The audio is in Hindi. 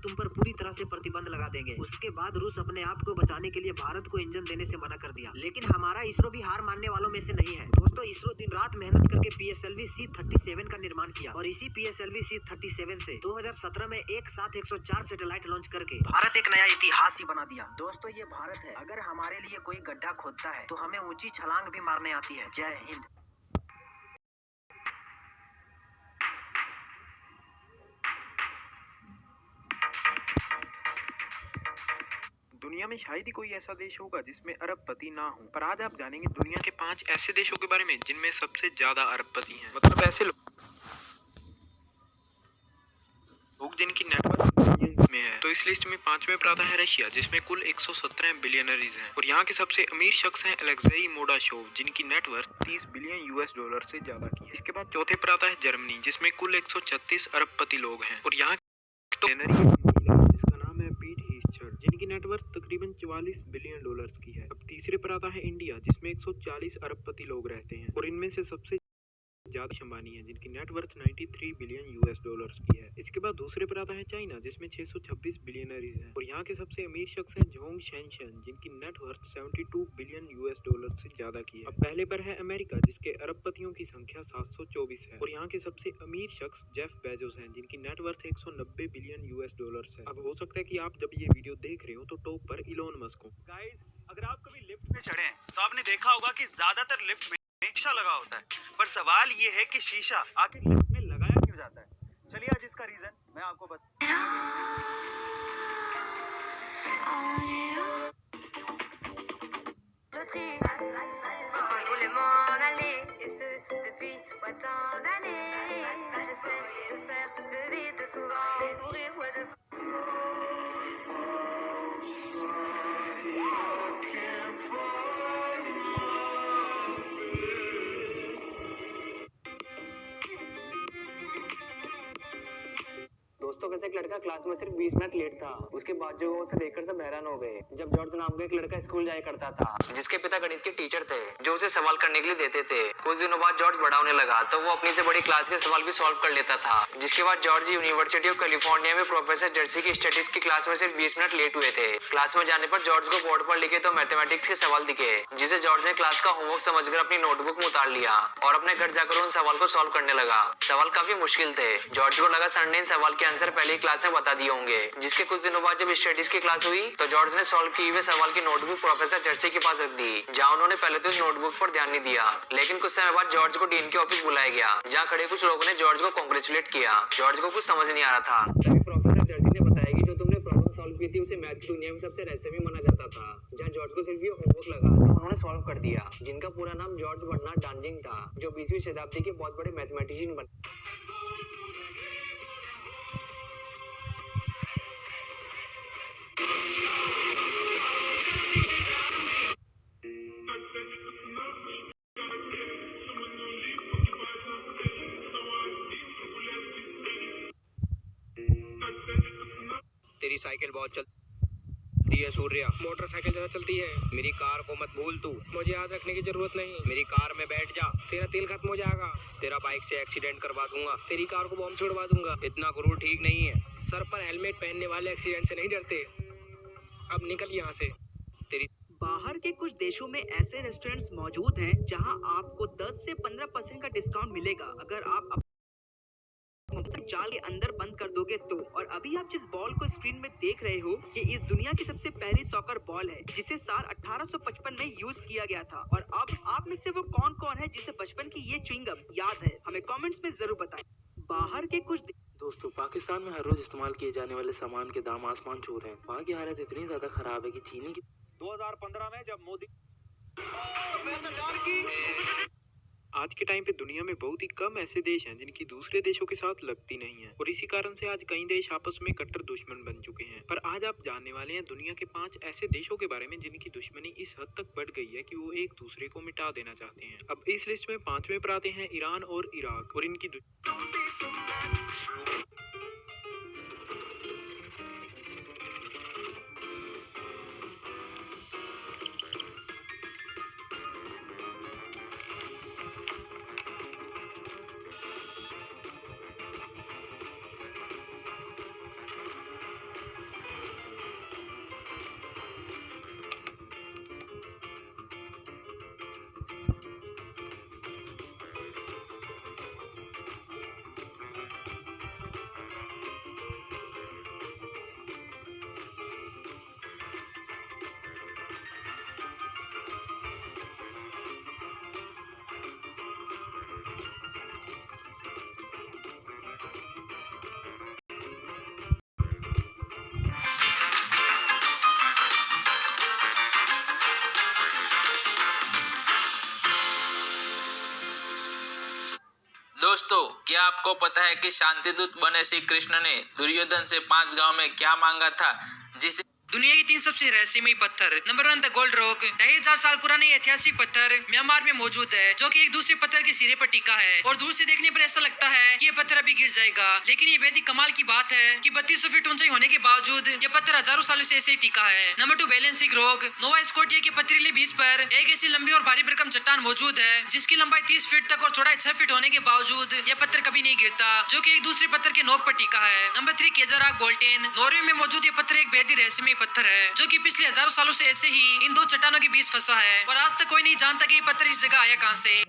तुम पर पूरी तरह से प्रतिबंध लगा देंगे। उसके बाद रूस अपने आप को बचाने के लिए भारत को इंजन देने से मना कर दिया। लेकिन हमारा इसरो भी हार मानने वालों में से नहीं है दोस्तों। इसरो दिन रात मेहनत करके PSLV C-37 का निर्माण किया और इसी PSLV C-37 से 2017 में एक साथ 104 सैटेलाइट लॉन्च करके भारत एक नया इतिहास ही बना दिया। दोस्तों ये भारत है, अगर हमारे लिए कोई गड्ढा खोदता है तो हमें ऊंची छलांग भी मारने आती है। जय हिंद। दुनिया में शायद ही कोई ऐसा देश होगा जिसमें अरबपति ना हो, पर आज आप जानेंगे दुनिया के 5 ऐसे देशों के बारे में जिनमें सबसे ज्यादा अरबपति हैं। मतलब ऐसे लोग जिनकी नेटवर्थ बिलियंस में है। तो इस लिस्ट में 5वें पर आता है रशिया, जिसमें कुल 117 बिलियनरीज हैं और यहाँ के सबसे अमीर शख्स हैं अलेक्जेई मोडाशोव, जिनकी नेटवर्थ 30 बिलियन US डॉलर से ज्यादा की है। इसके बाद चौथे पर आता है जर्मनी, जिसमें कुल 136 अरबपति लोग हैं और यहाँ जिसका नाम है पीट हीस्चर, जिनकी नेटवर्थ तकरीबन 44 बिलियन डॉलर्स की है। अब तीसरे पर आता है इंडिया, जिसमें 140 अरबपति लोग रहते हैं और इनमें से सबसे ज्यादा अंबानी है, जिनकी नेटवर्थ 93 बिलियन US डॉलर्स की है। इसके बाद दूसरे पर आता है चाइना, जिसमें 626 बिलियनरीज हैं और यहाँ के सबसे अमीर शख्स हैं जोंग शेनशन, जिनकी नेटवर्थ 72 बिलियन US डॉलर से ज्यादा की है। अब पहले पर है अमेरिका, जिसके अरबपतियों की संख्या 724 है और यहाँ के सबसे अमीर शख्स जेफ बेजोस हैं, जिनकी नेटवर्थ 190 बिलियन US डॉलर्स है। अब हो सकता है कि आप जब ये वीडियो देख रहे हो तो टॉप पर इलोन मस्क हो। गाइस, अगर आप कभी लिफ्ट में चढ़े तो आपने देखा होगा कि ज्यादातर लिफ्ट में शीशा लगा होता है, पर सवाल ये है कि शीशा आखिर लिफ्ट में लगाया क्यों जाता है। चलिए आज इसका रीजन मैं आपको दोस्तों, कैसे एक लड़का क्लास में सिर्फ 20 मिनट लेट था। उसके बाद जो उसे देखकर सब हैरान हो गए जब जॉर्ज नाम का एक लड़का स्कूल जाया करता था, जिसके पिता गणित के टीचर थे जो उसे सवाल करने के लिए देते थे। कुछ दिनों बाद जॉर्ज बड़ा होने लगा तो वो अपनी से बड़ी क्लास के सवाल भी सॉल्व कर लेता था। जिसके बाद जॉर्ज यूनिवर्सिटी ऑफ कैलिफोर्निया में प्रोफेसर जर्सी की स्टैटिस्टिक्स की क्लास में सिर्फ 20 मिनट लेट हुए थे। क्लास में जाने पर जॉर्ज को बोर्ड पर लिखे तो मैथमेटिक्स के सवाल दिखे, जिसे जॉर्ज ने क्लास का होमवर्क समझकर अपनी नोटबुक में उतार लिया और अपने घर जाकर उन सवाल को सॉल्व करने लगा। सवाल काफी मुश्किल थे। जॉर्ज को लगा सर ने इन सवाल के आंसर पहले ही क्लास में बता दिए होंगे। जिसके कुछ दिनों बाद जब स्टडीज की क्लास हुई तो जॉर्ज ने सॉल्व किए हुए सवाल की नोटबुक प्रोफेसर जर्सी के पास रख दी, जहां उन्होंने पहले तो इस नोटबुक पर ध्यान नहीं दिया। लेकिन कुछ समय बाद जॉर्ज को डीन के ऑफिस बुलाया गया, जहां खड़े कुछ लोगों ने जॉर्ज को कांग्रेचुलेट किया। जॉर्ज को कुछ समझ नहीं आ रहा था। तभी प्रोफेसर जर्सी ने बताया कि जो तुमने प्रॉब्लम सॉल्व की थी उसे मैथ की दुनिया में सबसे रहस्यमय माना जाता था। जहां जॉर्ज को सिर्फ ये होमवर्क लगा तो उन्होंने सॉल्व कर दिया। जिनका पूरा नाम जॉर्ज बर्नार्ड डांजिंग था, जो 20वीं शताब्दी के बहुत बड़े मैथमेटिशियन बने। तेरी साइकिल बहुत चलती है सूर्या। मोटरसाइकिल ज्यादा चलती है। मेरी कार को मत भूल तू। मुझे याद रखने की जरूरत नहीं। मेरी कार में बैठ जा, तेरा तेल खत्म हो जाएगा। तेरा बाइक से एक्सीडेंट करवा दूंगा। तेरी कार को बॉम्ब से उड़वा दूंगा। इतना गुरूर ठीक नहीं है। सर पर हेलमेट पहनने वाले एक्सीडेंट से नहीं डरते। अब निकल यहाँ से। तेरी बाहर के कुछ देशों में ऐसे रेस्टोरेंट्स मौजूद हैं जहां आपको 10 से 15% का डिस्काउंट मिलेगा अगर आप जाल के अंदर बंद कर दोगे तो। और अभी आप जिस बॉल को स्क्रीन में देख रहे हो ये इस दुनिया की सबसे पहली सॉकर बॉल है, जिसे साल 1855 में यूज किया गया था। और अब आप में से वो कौन है जिसे बचपन की ये च्युइंगम याद है? हमें कमेंट्स में जरूर बताएं। बाहर के कुछ दोस्तों, पाकिस्तान में हर रोज इस्तेमाल किए जाने वाले सामान के दाम आसमान छू रहे हैं। वहाँ की हालत इतनी ज्यादा खराब है कि चीनी की 2015 में जब मोदी आज के टाइम पे दुनिया में बहुत ही कम ऐसे देश हैं जिनकी दूसरे देशों के साथ लगती नहीं है और इसी कारण से आज कई देश आपस में कट्टर दुश्मन बन चुके हैं। पर आज आप जानने वाले हैं दुनिया के 5 ऐसे देशों के बारे में जिनकी दुश्मनी इस हद तक बढ़ गई है कि वो एक दूसरे को मिटा देना चाहते हैं। अब इस लिस्ट में 5वें पर आते हैं ईरान और इराक और इनकी क्या आपको पता है कि शांतिदूत बने श्री कृष्ण ने दुर्योधन से 5 गांव में क्या मांगा था, जिसे दुनिया के 3 सबसे रहस्यमय पत्थर। Number 1 the gold rock. 2500 साल पुराने ऐतिहासिक पत्थर म्यांमार में मौजूद है, जो कि एक दूसरे पत्थर के सिरे पर टिका है और दूर से देखने पर ऐसा लगता है कि ये पत्थर अभी गिर जाएगा, लेकिन ये बेहद ही कमाल की बात है कि 3200 फीट ऊंचाई होने के बावजूद ये पत्थर हजारों सालों से ऐसे ही टिका है। Number 2 balancing rock. नोवा स्कॉटिया के पथरीले बीच पर एक ऐसी लंबी और भारी भरकम चट्टान मौजूद है जिसकी लंबाई 30 फीट तक और चौड़ाई 6 फीट होने के बावजूद यह पत्थर कभी नहीं गिरता, जो कि एक दूसरे पत्थर के नोक पर टिका है। नंबर 3 केजराक बोल्टेन। नॉर्वे में मौजूद ये पत्थर एक बेहद ही रहस्यमय पत्थर है, जो कि पिछले हजारों सालों से ऐसे ही इन 2 चट्टानों के बीच फंसा है और आज तक कोई नहीं जानता कि ये पत्थर इस जगह आया कहां से।